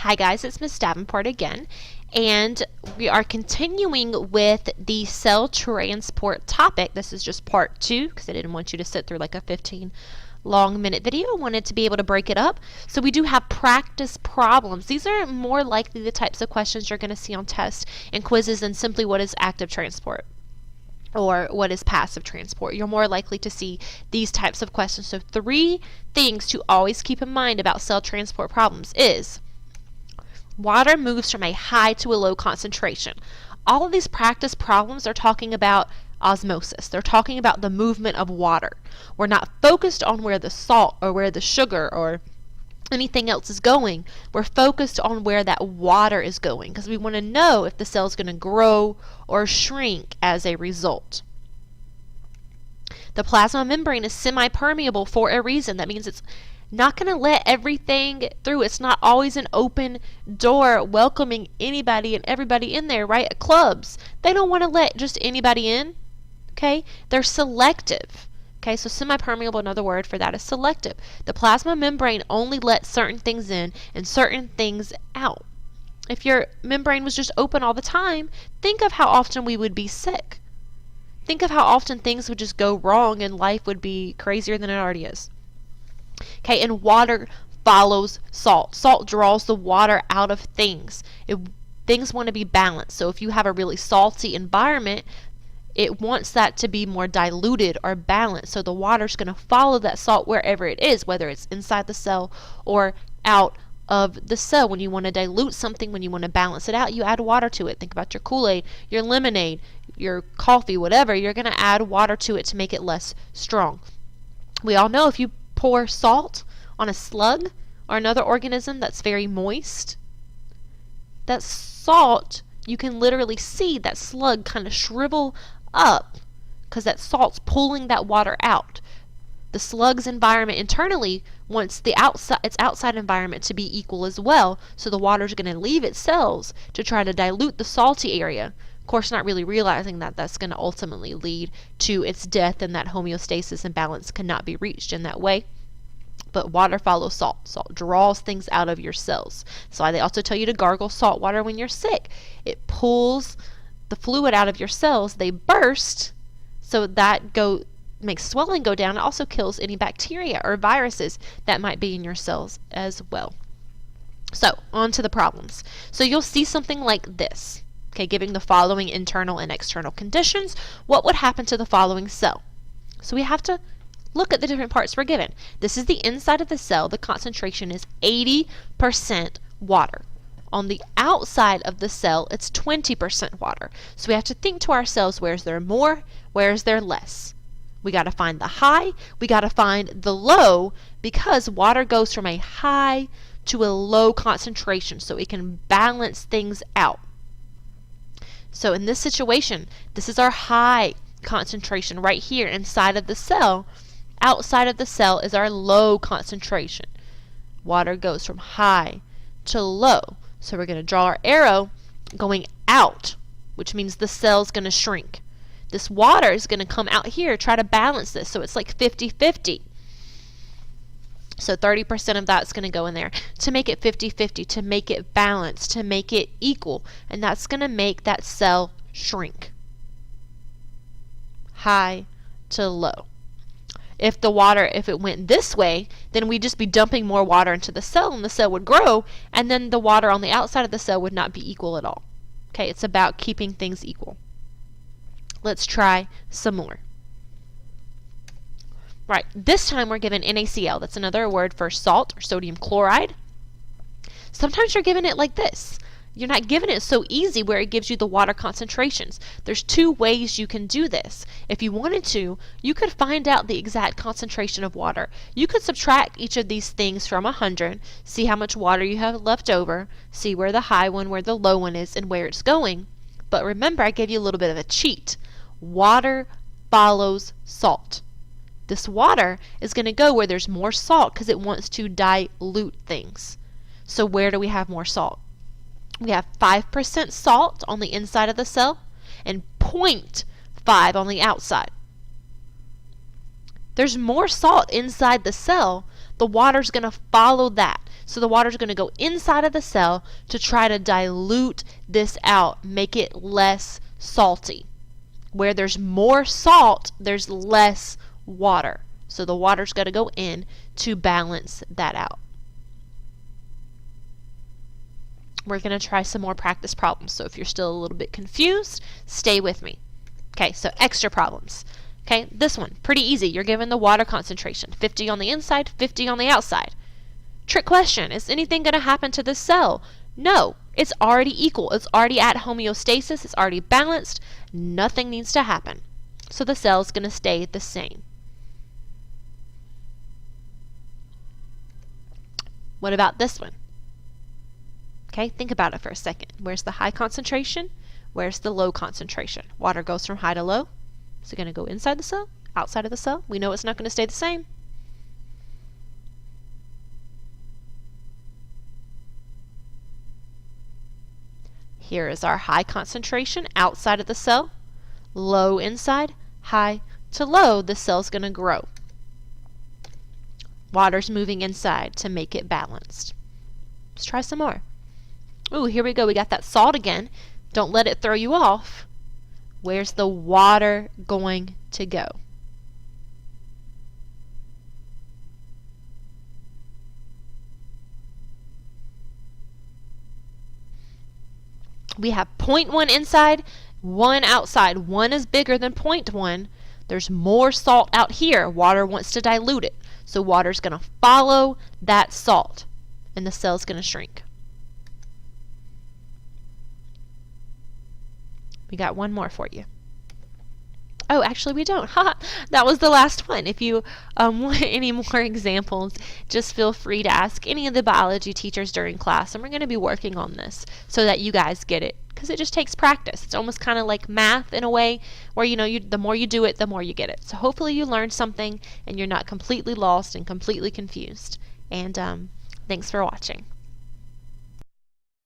Hi guys, it's Miss Davenport again, and we are continuing with the cell transport topic. This is just part 2 because I didn't want you to sit through like a 15-minute video. I wanted to be able to break it up. So we do have practice problems. These are more likely the types of questions you're going to see on tests and quizzes than simply what is active transport or what is passive transport. You're more likely to see these types of questions. So 3 things to always keep in mind about cell transport problems is water moves from a high to a low concentration. All of these practice problems are talking about osmosis. They're talking about the movement of water. We're not focused on where the salt or where the sugar or anything else is going. We're focused on where that water is going because we want to know if the cell is going to grow or shrink as a result. The plasma membrane is semi-permeable for a reason. That means it's not going to let everything through. It's not always an open door welcoming anybody and everybody in there, right? At clubs, they don't want to let just anybody in, okay? They're selective. Okay, so semi-permeable, another word for that is selective. The plasma membrane only lets certain things in and certain things out. If your membrane was just open all the time, think of how often we would be sick. Think of how often things would just go wrong and life would be crazier than it already is. Okay, and water follows salt. Salt draws the water out of things. Things want to be balanced. So if you have a really salty environment, it wants that to be more diluted or balanced. So the water's going to follow that salt wherever it is, whether it's inside the cell or out of the cell. When you want to dilute something, when you want to balance it out, you add water to it. Think about your Kool-Aid, your lemonade, your coffee, whatever. You're going to add water to it to make it less strong. We all know if you pour salt on a slug or another organism that's very moist, that salt, you can literally see that slug kind of shrivel up because that salt's pulling that water out. The slug's environment internally wants its outside environment to be equal as well, so the water's going to leave its cells to try to dilute the salty area. Of course, not really realizing that that's going to ultimately lead to its death and that homeostasis and balance cannot be reached in that way. But water follows salt. Salt draws things out of your cells. So they also tell you to gargle salt water when you're sick. It pulls the fluid out of your cells. They burst, so that makes swelling go down. It also kills any bacteria or viruses that might be in your cells as well. So on to the problems. So you'll see something like this. Okay, giving the following internal and external conditions, what would happen to the following cell? So we have to look at the different parts we're given. This is the inside of the cell. The concentration is 80% water. On the outside of the cell, it's 20% water. So we have to think to ourselves, where's there more, where's there less? We got to find the high, we got to find the low, because water goes from a high to a low concentration, so it can balance things out. So in this situation, this is our high concentration right here inside of the cell. Outside of the cell is our low concentration. Water goes from high to low. So we're going to draw our arrow going out, which means the cell's going to shrink. This water is going to come out here, try to balance this. So it's like 50-50. So 30% of that's going to go in there to make it 50-50, to make it balanced, to make it equal. And that's going to make that cell shrink. High to low. If it went this way, then we'd just be dumping more water into the cell and the cell would grow, and then the water on the outside of the cell would not be equal at all. Okay, it's about keeping things equal. Let's try some more. Right, this time we're given NaCl. That's another word for salt or sodium chloride. Sometimes you're given it like this. You're not given it so easy where it gives you the water concentrations. There's 2 ways you can do this. If you wanted to, you could find out the exact concentration of water. You could subtract each of these things from 100, see how much water you have left over, see where the high one, where the low one is, and where it's going. But remember, I gave you a little bit of a cheat. Water follows salt. This water is going to go where there's more salt because it wants to dilute things. So where do we have more salt? We have 5% salt on the inside of the cell and 0.5 on the outside. There's more salt inside the cell, the water's going to follow that. So the water's going to go inside of the cell to try to dilute this out, make it less salty. Where there's more salt, there's less water. So the water's got to go in to balance that out. We're going to try some more practice problems. So if you're still a little bit confused, stay with me. Okay, so extra problems. Okay, this one, pretty easy. You're given the water concentration, 50 on the inside, 50 on the outside. Trick question, is anything going to happen to this cell? No, it's already equal. It's already at homeostasis. It's already balanced. Nothing needs to happen. So the cell's going to stay the same. What about this one? Okay, think about it for a second. Where's the high concentration? Where's the low concentration? Water goes from high to low. Is it going to go inside the cell? Outside of the cell? We know it's not going to stay the same. Here is our high concentration outside of the cell. Low inside, high to low, the cell's going to grow. Water's moving inside to make it balanced. Let's try some more. Ooh, here we go. We got that salt again. Don't let it throw you off. Where's the water going to go? We have 0.1 inside, 1 outside. 1 is bigger than 0.1. There's more salt out here. Water wants to dilute it. So water's going to follow that salt, and the cell's going to shrink. We got one more for you. Oh, actually we don't. That was the last one. If you want any more examples, just feel free to ask any of the biology teachers during class, and we're going to be working on this so that you guys get it, because it just takes practice. It's almost kind of like math in a way, where the more you do it, the more you get it. So hopefully you learned something and you're not completely lost and completely confused. And thanks for watching.